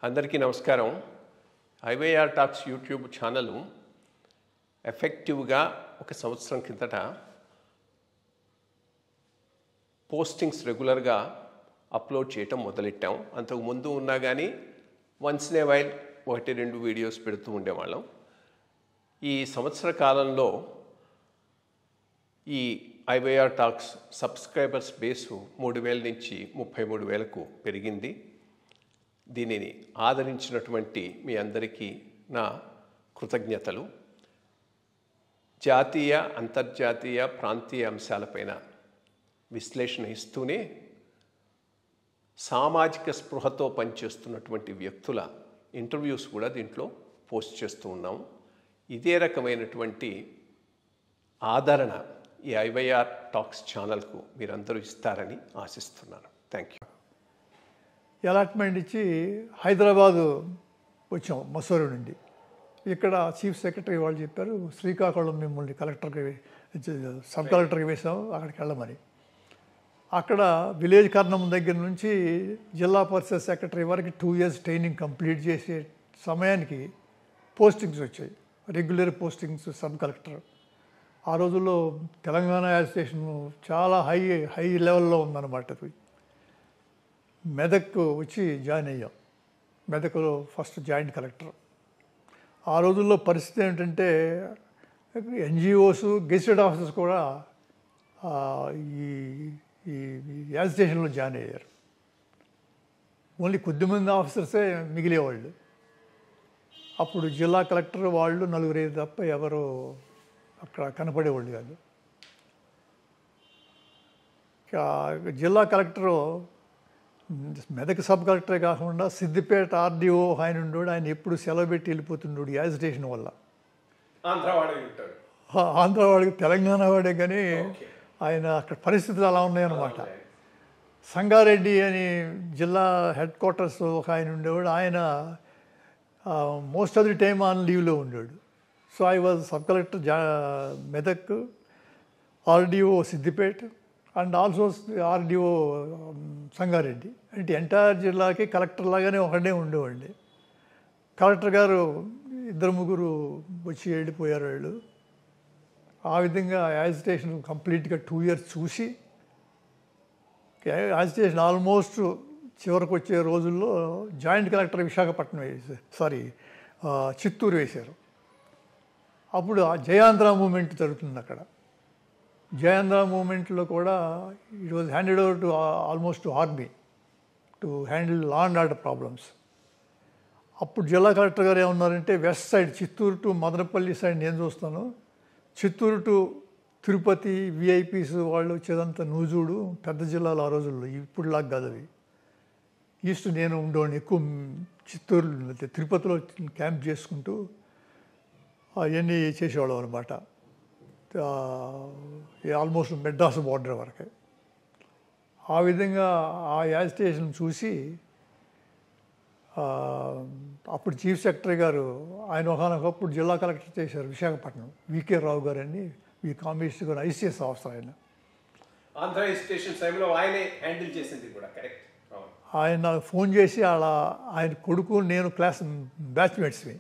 అందరికీ నమస్కారం. IYR talks YouTube channel ఎఫెక్టివ్గా ఒక సంవత్సరం కిందట పోస్టింగ్స్ రెగ్యులర్గా అప్లోడ్ చేయటం మొదలెట్టాం. అంతకు ముందు ఉన్నా కానీ once in a while 1-2 videos పెడుతూ ఉండేవాళ్ళం. ఈ సంవత్సర కాలంలో ఈ ఐవైఆర్ టాక్స్ సబ్స్క్రైబర్స్ బేసు 3,000 నుంచి 33,000కు పెరిగింది. దీనిని ఆదరించినటువంటి మీ అందరికీ నా కృతజ్ఞతలు. జాతీయ, అంతర్జాతీయ, ప్రాంతీయ అంశాలపైన విశ్లేషణ ఇస్తూనే సామాజిక స్పృహతో పనిచేస్తున్నటువంటి వ్యక్తుల ఇంటర్వ్యూస్ కూడా దీంట్లో పోస్ట్ చేస్తూ ఉన్నాము. ఇదే రకమైనటువంటి ఆదరణ ఈ ఐవైఆర్ టాక్స్ ఛానల్కు మీరందరూ ఇస్తారని ఆశిస్తున్నాను. Thank you. అలాట్మెంట్ ఇచ్చి హైదరాబాదు వచ్చాం మసూరు నుండి. ఇక్కడ చీఫ్ సెక్రటరీ వాళ్ళు చెప్పారు, శ్రీకాకుళం మిమ్మల్ని కలెక్టర్కి సబ్ కలెక్టర్కి వేసాము, అక్కడికి వెళ్ళమని. అక్కడ విలేజ్ కర్ణం దగ్గర నుంచి జిల్లా పరిషత్ సెక్రటరీ వరకు 2 years ట్రైనింగ్ కంప్లీట్ చేసే సమయానికి పోస్టింగ్స్ వచ్చాయి, రెగ్యులర్ పోస్టింగ్స్ సబ్ కలెక్టర్. ఆ రోజుల్లో తెలంగాణ యాజిటేషన్ చాలా హై లెవెల్లో ఉందన్నమాట. మెదక్ వచ్చి జాయిన్ అయ్యాం. మెదక్లో ఫస్ట్ జాయింట్ కలెక్టర్. ఆ రోజుల్లో పరిస్థితి ఏంటంటే ఎన్జిఓస్, గెజిటెడ్ ఆఫీసర్స్ కూడా ఈ ఈ యాజిటేషన్లో జాయిన్ అయ్యారు. ఓన్లీ కొద్దిమంది ఆఫీసర్సే మిగిలేవాళ్ళు. అప్పుడు జిల్లా కలెక్టర్ వాళ్ళు 4 తప్ప ఎవరు అక్కడ కనపడేవాళ్ళు కాదు. జిల్లా కలెక్టరు మెదక్ సబ్ కలెక్టరే కాకుండా సిద్దిపేట ఆర్డీఓ ఆయన ఉండేవాడు. ఆయన ఎప్పుడు సెలవు పెట్టి వెళ్ళిపోతుండేవాడు యాజిటేషన్ వల్ల. ఆంధ్రవాడికి తెలంగాణ వాడే, కానీ ఆయన అక్కడ పరిస్థితులు అలా ఉన్నాయన్నమాట. సంగారెడ్డి అని జిల్లా హెడ్ క్వార్టర్స్ ఒక ఆయన ఉండేవాడు. ఆయన most of the time on లీవ్లో ఉండేవాడు. So I was sub collector Medak, RDO Siddipet and also RDO Sangareddy. అంటే ఎంటైర్ జిల్లాకి కలెక్టర్ లాగానే ఒకడే ఉండేవాళ్ళి. కలెక్టర్ గారు 2-3 వచ్చి వెళ్ళిపోయారు వాళ్ళు. ఆ విధంగా యాజిటేషన్ కంప్లీట్గా 2 years చూసి, యాజిటేషన్ ఆల్మోస్ట్ చివరికి వచ్చే రోజుల్లో జాయింట్ కలెక్టర్ విశాఖపట్నం చిత్తూరు వేశారు. అప్పుడు ఆ జయాంధ్ర మూమెంట్ జరుగుతుంది అక్కడ. జయాంధ్ర మూమెంట్లో కూడా it was handed over to almost army to handle law and order problems. అప్పుడు జిల్లా కలెక్టర్ గారు ఏమన్నారంటే, west side Chittoor to Madanapalle side నేను చూస్తాను, చిత్తూరు టు తిరుపతి విఐపీస్ వాళ్ళు వచ్చేదంతా నూజుడు పెద్ద జిల్లాలు ఆ రోజుల్లో, ఇప్పుడులాగా కాదు అవి. ఈస్ట్ నేను ఉండేవాడిని ఎక్కువ చిత్తూరు తిరుపతిలో క్యాంప్ చేసుకుంటూ అవన్నీ చేసేవాళ్ళం అనమాట. ఆల్మోస్ట్ మెడ్రాస్ బార్డర్ వరకు. ఆ విధంగా ఆ యాజిటేషన్ చూసి అప్పుడు చీఫ్ సెక్రటరీ గారు ఆయన ఒకనొకప్పుడు జిల్లా కలెక్టర్ చేశారు విశాఖపట్నం, వికే రావు గారు అని, ఈ కమ్యూనిస్ట్ గారు ఐసీఎస్ ఆఫీసర్ ఆయన. ఆంధ్ర స్టేషన్ టైంలో ఆయనే హ్యాండిల్ చేసింది కూడా. కరెక్ట్. ఆయన నాకు ఫోన్ చేసి ఆయన కొడుకు నేను క్లాస్ బ్యాచ్మేట్స్వి.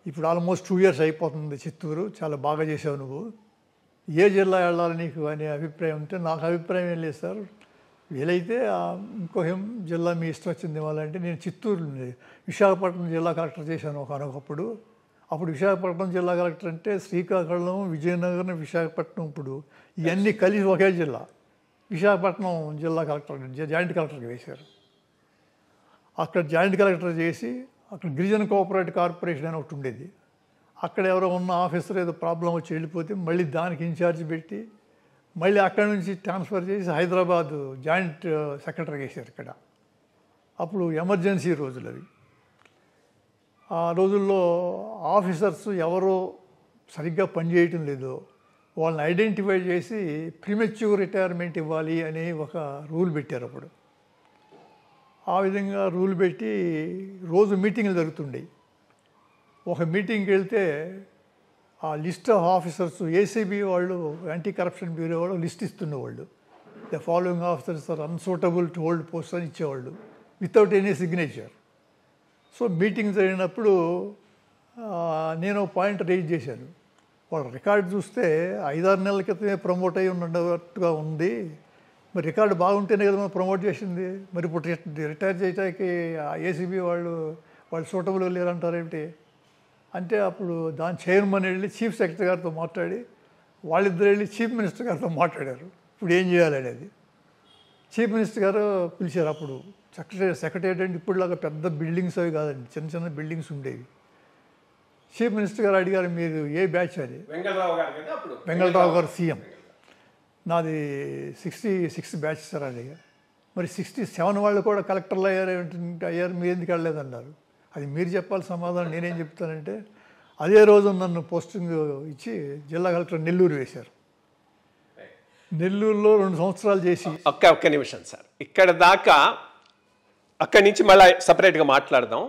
ఇప్పుడు ఆల్మోస్ట్ 2 years అయిపోతుంది చిత్తూరు, చాలా బాగా చేసావు నువ్వు, ఏ జిల్లా వెళ్ళాలి నీకు అనే అభిప్రాయం ఉంటే, నాకు అభిప్రాయం ఏం లేదు సార్, వీలైతే ఇంకో జిల్లా మీ ఇష్టం వచ్చింది ఇవ్వాలంటే, నేను చిత్తూరు విశాఖపట్నం జిల్లా కలెక్టర్ చేశాను ఒకనొకప్పుడు. అప్పుడు విశాఖపట్నం జిల్లా కలెక్టర్ అంటే శ్రీకాకుళం, విజయనగరం, విశాఖపట్నం ఇప్పుడు ఇవన్నీ కలిసి ఒకే జిల్లా. విశాఖపట్నం జిల్లా కలెక్టర్ జాయింట్ కలెక్టర్కి వేశారు. అక్కడ జాయింట్ కలెక్టర్ చేసి అక్కడ గిరిజన కోఆపరేటివ్ కార్పొరేషన్ అని ఒకటి ఉండేది. అక్కడ ఎవరో ఉన్న ఆఫీసర్ ఏదో ప్రాబ్లం వచ్చి వెళ్ళిపోతే మళ్ళీ దానికి ఇన్ఛార్జ్ పెట్టి మళ్ళీ అక్కడి నుంచి ట్రాన్స్ఫర్ చేసి హైదరాబాద్ జాయింట్ సెక్రటరీ చేశారు ఇక్కడ. అప్పుడు ఎమర్జెన్సీ రోజులు అవి. ఆ రోజుల్లో ఆఫీసర్స్ ఎవరో సరిగ్గా పనిచేయటం లేదు, వాళ్ళని ఐడెంటిఫై చేసి ప్రీమెచ్యూర్ రిటైర్మెంట్ ఇవ్వాలి అని ఒక రూల్ పెట్టారు అప్పుడు. ఆ విధంగా రూల్ పెట్టి రోజు మీటింగ్లు జరుగుతుండేవి. ఒక మీటింగ్కి వెళ్తే ఆ లిస్ట్ ఆఫ్ ఆఫీసర్స్ ఏసీబీ వాళ్ళు, యాంటీ కరప్షన్ బ్యూరో వాళ్ళు లిస్ట్ ఇస్తున్నవాళ్ళు. The following officers are unsuitable to hold post అని ఇచ్చేవాళ్ళు without any signature. So meeting జరిగినప్పుడు నేను పాయింట్ రేజ్ చేశాను. వాళ్ళ రికార్డు చూస్తే 5-6 నెలల క్రితమే ప్రమోట్ అయ్యి ఉన్నట్టుగా ఉంది. మరి రికార్డు బాగుంటేనే కదా మనం ప్రమోట్ చేసింది. మరి ఇప్పుడు రిటైర్ చేయడానికి ఏసీబీ వాళ్ళు సూటబుల్ లేరంటారేమిటి అంటే, అప్పుడు దాని చైర్మన్ వెళ్ళి చీఫ్ సెక్రటరీ గారితో మాట్లాడి, వాళ్ళిద్దరు వెళ్ళి చీఫ్ మినిస్టర్ గారితో మాట్లాడారు. ఇప్పుడు ఏం చేయాలనేది చీఫ్ మినిస్టర్ గారు పిలిచారు. అప్పుడు సెక్రటరీ అంటే ఇప్పుడులాగా పెద్ద బిల్డింగ్స్ అవి కాదండి, చిన్న చిన్న బిల్డింగ్స్ ఉండేవి. చీఫ్ మినిస్టర్ గారు అడిగారు, మీరు ఏ బ్యాచ్ అది? వెంగళరావు గారు సీఎం. నాది 66 బ్యాచ్ సార్ అడిగారు. మరి 67 వాళ్ళు కూడా కలెక్టర్లు అయ్యారు, మీరు ఎందుకు వెళ్ళలేదన్నారు. అది మీరు చెప్పాలి సమాధానం, నేనేం చెప్తానంటే, అదే రోజు నన్ను పోస్టింగ్ ఇచ్చి జిల్లా కలెక్టర్ నెల్లూరు వేశారు. నెల్లూరులో 2 సంవత్సరాలు చేసి ఒక్క నిమిషం సార్, ఇక్కడ దాకా అక్కడి నుంచి మళ్ళీ సపరేట్గా మాట్లాడదాం.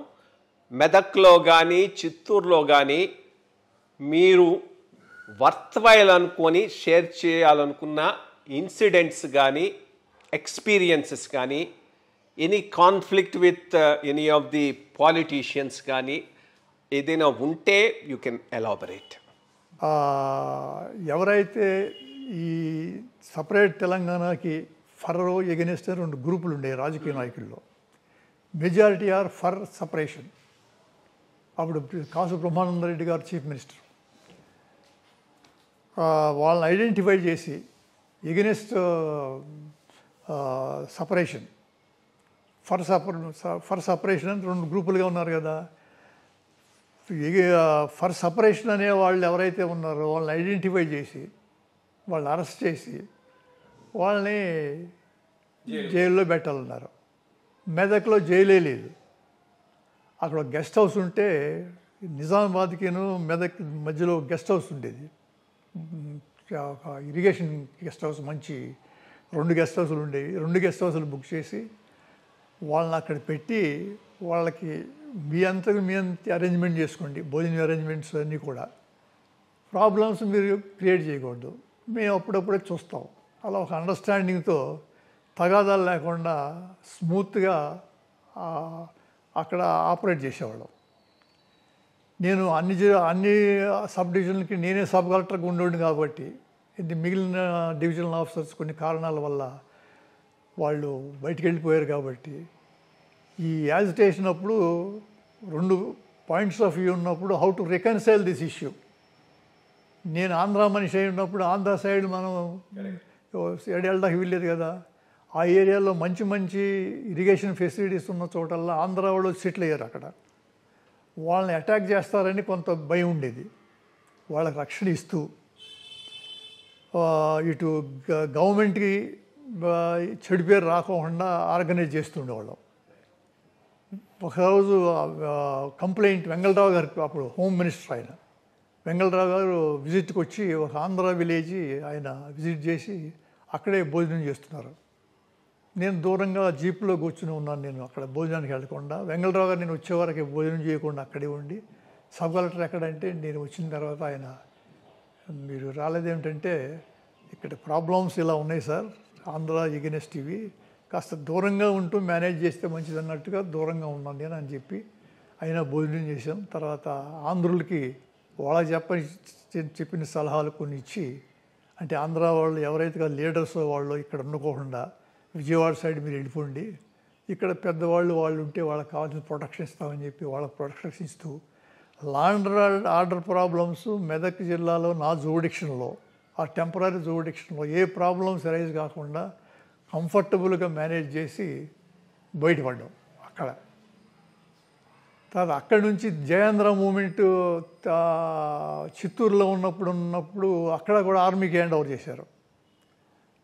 మెదక్లో కానీ చిత్తూరులో కానీ మీరు వర్త్వైల్ అనుకొని షేర్ చేయాలనుకున్న ఇన్సిడెంట్స్ కానీ ఎక్స్పీరియన్సెస్ కానీ any conflict with any of the politicians కానీ ఏదైనా ఉంటే యూ కెన్ ఎలాబరేట్. ఎవరైతే ఈ సపరేట్ తెలంగాణకి ఫర్రో ఎగెనిస్ట్ 2 గ్రూపులు ఉండేవి రాజకీయ నాయకుల్లో. Majority are for separation. అప్పుడు కాసు బ్రహ్మానందరెడ్డి గారు చీఫ్ మినిస్టర్. వాళ్ళని ఐడెంటిఫై చేసి ఎగెనిస్ట్ సపరేషన్, ఫర్ సపరేషన్ అని 2 గ్రూపులుగా ఉన్నారు కదా. ఫర్ సపరేషన్ అనే వాళ్ళు ఎవరైతే ఉన్నారో వాళ్ళని ఐడెంటిఫై చేసి వాళ్ళని అరెస్ట్ చేసి వాళ్ళని జైల్లో పెట్టాలన్నారు. మెదక్లో జైలే లేదు. అక్కడ గెస్ట్ హౌస్ ఉంటే నిజామాబాద్కిను మెదక్ మధ్యలో గెస్ట్ హౌస్ ఉండేది, ఒక ఇరిగేషన్ గెస్ట్ హౌస్, మంచి 2 గెస్ట్ హౌస్లు ఉండేవి. 2 గెస్ట్ హౌస్లు బుక్ చేసి వాళ్ళని అక్కడ పెట్టి వాళ్ళకి మీ అంత అరేంజ్మెంట్ చేసుకోండి, భోజనం అరేంజ్మెంట్స్ అన్నీ కూడా. ప్రాబ్లమ్స్ మీరు క్రియేట్ చేయకూడదు, మేము అప్పుడప్పుడే చూస్తాం. అలా ఒక అండర్స్టాండింగ్తో తగాదాలు లేకుండా స్మూత్గా అక్కడ ఆపరేట్ చేసేవాళ్ళం. నేను అన్ని సబ్ డివిజన్లకి నేనే సబ్ కలెక్టర్గా ఉండేవాడిని కాబట్టి మిగిలిన డివిజనల్ ఆఫీసర్స్ కొన్ని కారణాల వల్ల వాళ్ళు బయటికి వెళ్ళిపోయారు కాబట్టి ఈ యాజిటేషన్ అప్పుడు 2 పాయింట్స్ ఆఫ్ వ్యూ ఉన్నప్పుడు how to reconcile this issue. నేను ఆంధ్ర మనిషి అయి ఉన్నప్పుడు ఆంధ్ర సైడ్ మనం వెళ్ళడానికి వీల్లేదు కదా. ఆ ఏరియాలో మంచి ఇరిగేషన్ ఫెసిలిటీస్ ఉన్న చోటల్లా ఆంధ్ర వాళ్ళు సెటిల్ అయ్యారు. అక్కడ వాళ్ళని అటాక్ చేస్తారని కొంత భయం ఉండేది. వాళ్ళకి రక్షణ ఇస్తూ ఇటు గవర్నమెంట్కి చెడు పేరు రాకుండా ఆర్గనైజ్ చేస్తుండేవాళ్ళం. ఒకరోజు కంప్లైంట్ వెంగళరావు గారికి, అప్పుడు హోమ్ మినిస్టర్ ఆయన, వెంగళరావు గారు విజిట్కి వచ్చి ఒక ఆంధ్ర విలేజ్ ఆయన విజిట్ చేసి అక్కడే భోజనం చేస్తున్నారు. నేను దూరంగా జీప్లో కూర్చుని ఉన్నాను. నేను అక్కడ భోజనానికి వెళ్ళకుండా, వెంగళరావు గారు నేను వచ్చేవరకు భోజనం చేయకుండా అక్కడే ఉండి, సబ్ కలెక్టర్ ఎక్కడంటే నేను వచ్చిన తర్వాత ఆయన, మీరు రాలేదేమిటంటే ఇక్కడ ప్రాబ్లమ్స్ ఇలా ఉన్నాయి సార్, ఆంధ్ర ఎగెనిస్ట్ ఇవి, కాస్త దూరంగా ఉంటూ మేనేజ్ చేస్తే మంచిది అన్నట్టుగా దూరంగా ఉన్నాను నేను అని చెప్పి అయినా భోజనం చేశాం. తర్వాత ఆంధ్రులకి వాళ్ళకి చెప్పిన సలహాలు కొన్ని ఇచ్చి, అంటే ఆంధ్ర వాళ్ళు ఎవరైతే లీడర్స్ వాళ్ళు ఇక్కడ ఉండకోకుండా విజయవాడ సైడ్ మీరు వెళ్ళిపోండి, ఇక్కడ పెద్దవాళ్ళు ఉంటే వాళ్ళకి కావాల్సిన ప్రొటెక్షన్ ఇస్తామని చెప్పి వాళ్ళకి ప్రొటెక్షన్ ఇస్తూ, law and order problems Medak జిల్లాలో నా జూరిడిక్షన్లో, ఆ టెంపరీ జూరిడిక్షన్లో ఏ ప్రాబ్లమ్స్ రైజ్ కాకుండా కంఫర్టబుల్గా మేనేజ్ చేసి బయటపడ్డాం అక్కడ. తర్వాత అక్కడి నుంచి జయేంద్ర మూమెంట్ చిత్తూరులో ఉన్నప్పుడు అక్కడ కూడా ఆర్మీకి హ్యాండ్ ఓవర్ చేశారు.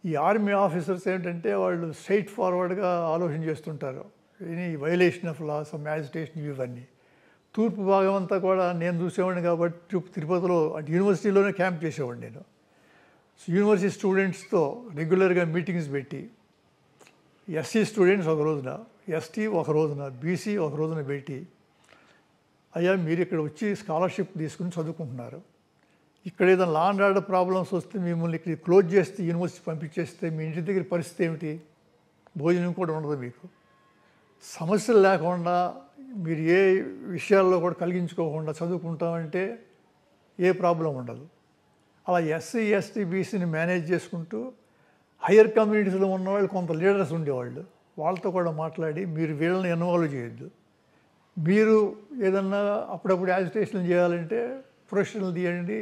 ఈ ఆర్మీ ఆఫీసర్స్ ఏంటంటే వాళ్ళు స్ట్రైట్ ఫార్వర్డ్గా ఆలోచన చేస్తుంటారు, any violation of law, some agitation, ఇవన్నీ. తూర్పు భాగం అంతా కూడా నేను చూసేవాడిని కాబట్టి తిరుపతిలో అంటే యూనివర్సిటీలోనే క్యాంప్ చేసేవాడిని నేను. యూనివర్సిటీ స్టూడెంట్స్తో రెగ్యులర్గా మీటింగ్స్ పెట్టి, ఎస్సీ స్టూడెంట్స్ ఒక రోజున, ఎస్టీ ఒక రోజున, బీసీ ఒక రోజున పెట్టి, అయ్యా మీరు ఇక్కడ వచ్చి స్కాలర్షిప్ తీసుకుని చదువుకుంటున్నారు, ఇక్కడ ఏదైనా లా అండ్ ఆర్డర్ ప్రాబ్లమ్స్ వస్తే మిమ్మల్ని ఇక్కడ క్లోజ్ చేస్తే యూనివర్సిటీ పంపించేస్తే మీ ఇంటి దగ్గర పరిస్థితి ఏమిటి, భోజనం కూడా ఉండదు మీకు, సమస్యలు లేకుండా మీరు ఏ విషయాల్లో కూడా కలిగించుకోకుండా చదువుకుంటామంటే ఏ ప్రాబ్లం ఉండదు. అలా ఎస్సీ ఎస్టీ బీసీని మేనేజ్ చేసుకుంటూ హయ్యర్ కమ్యూనిటీస్లో ఉన్నవాళ్ళు కొంత లీడర్స్ ఉండేవాళ్ళు, వాళ్ళతో కూడా మాట్లాడి మీరు వీళ్ళని ఇన్వాల్వ్ చేయొద్దు, మీరు ఏదన్నా అప్పుడప్పుడు యాజిటేషన్ చేయాలంటే ప్రొఫెషనల్ తీయండి,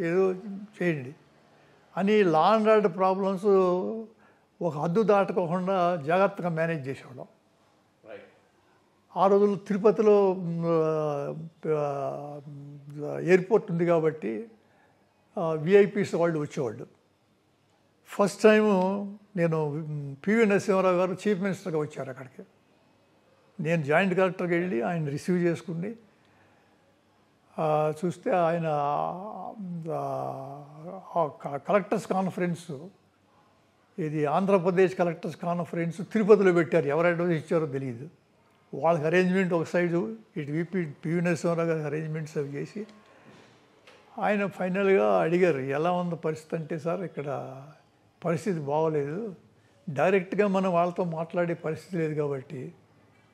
ఏదో చేయండి అని లా అండ్ ఆర్డర్ ప్రాబ్లమ్స్ ఒక హద్దు దాటుకోకుండా జాగ్రత్తగా మేనేజ్ చేసేవాళ్ళం. ఆ రోజుల్లో తిరుపతిలో ఎయిర్పోర్ట్ ఉంది కాబట్టి విఐపీస్ వాళ్ళు వచ్చేవాళ్ళు. ఫస్ట్ టైము నేను పివి నరసింహారావు గారు చీఫ్ మినిస్టర్గా వచ్చారు అక్కడికి. నేను జాయింట్ కలెక్టర్కి వెళ్ళి ఆయన రిసీవ్ చేసుకుని చూస్తే ఆయన కలెక్టర్స్ కాన్ఫరెన్స్, ఇది ఆంధ్రప్రదేశ్ కలెక్టర్స్ కాన్ఫరెన్స్ తిరుపతిలో పెట్టారు. ఎవరు అడ్వైజ్ ఇచ్చారో తెలియదు. వాళ్ళకి అరేంజ్మెంట్ ఒక సైడు, ఇటు పివి నరసింహారావు గారికి అరేంజ్మెంట్స్ అవి చేసి ఆయన ఫైనల్గా అడిగారు, ఎలా ఉంది పరిస్థితి అంటే, సార్ ఇక్కడ పరిస్థితి బాగోలేదు, డైరెక్ట్గా మనం వాళ్ళతో మాట్లాడే పరిస్థితి లేదు కాబట్టి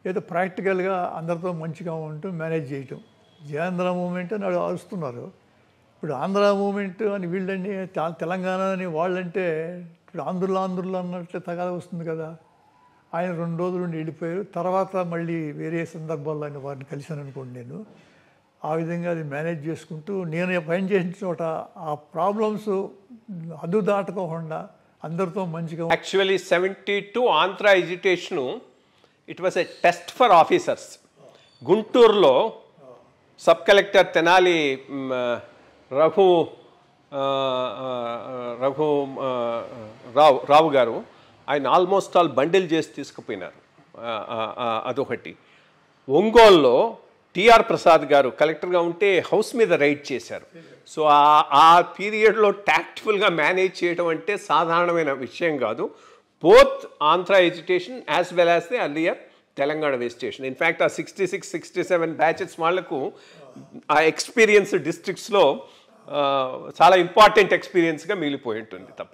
ఏదో ప్రాక్టికల్గా అందరితో మంచిగా ఉంటూ మేనేజ్ చేయటం. ఆంధ్ర మూమెంట్ అని అరుస్తున్నారు. ఇప్పుడు ఆంధ్ర మూమెంట్ అని వీళ్ళని, తెలంగాణ అని వాళ్ళంటే ఇప్పుడు ఆంధ్రులు అన్నట్లే తగాద వస్తుంది కదా. ఆయన 2 రోజుల నుండి వెళ్ళిపోయారు. తర్వాత మళ్ళీ వేరే సందర్భాల్లో ఆయన వారిని కలిశాను అనుకోండి. నేను ఆ విధంగా అది మేనేజ్ చేసుకుంటూ నేను పని చేసిన చోట ఆ ప్రాబ్లమ్స్ హద్దు దాటుకోకుండా అందరితో మంచిగా. Actually 72 Andhra education it was a test for officers. గుంటూరులో సబ్ కలెక్టర్ తెనాలి రావు గారు ఆయన ఆల్మోస్ట్ ఆల్ బండిల్ చేసి తీసుకుపోయినారు. అదొకటి. ఒంగోలులో టిఆర్ ప్రసాద్ గారు కలెక్టర్గా ఉంటే హౌస్ మీద రైడ్ చేశారు. సో ఆ పీరియడ్లో ట్యాక్ట్ఫుల్గా మేనేజ్ చేయడం అంటే సాధారణమైన విషయం కాదు. Both Andhra education as well as the earlier Telangana vegetation. In fact ఆ 66, 67 బ్యాచెస్ వాళ్లకు ఆ ఎక్స్పీరియన్స్ డిస్ట్రిక్ట్స్లో చాలా ఇంపార్టెంట్ ఎక్స్పీరియన్స్గా మిగిలిపోయి ఉంటుంది తప్ప.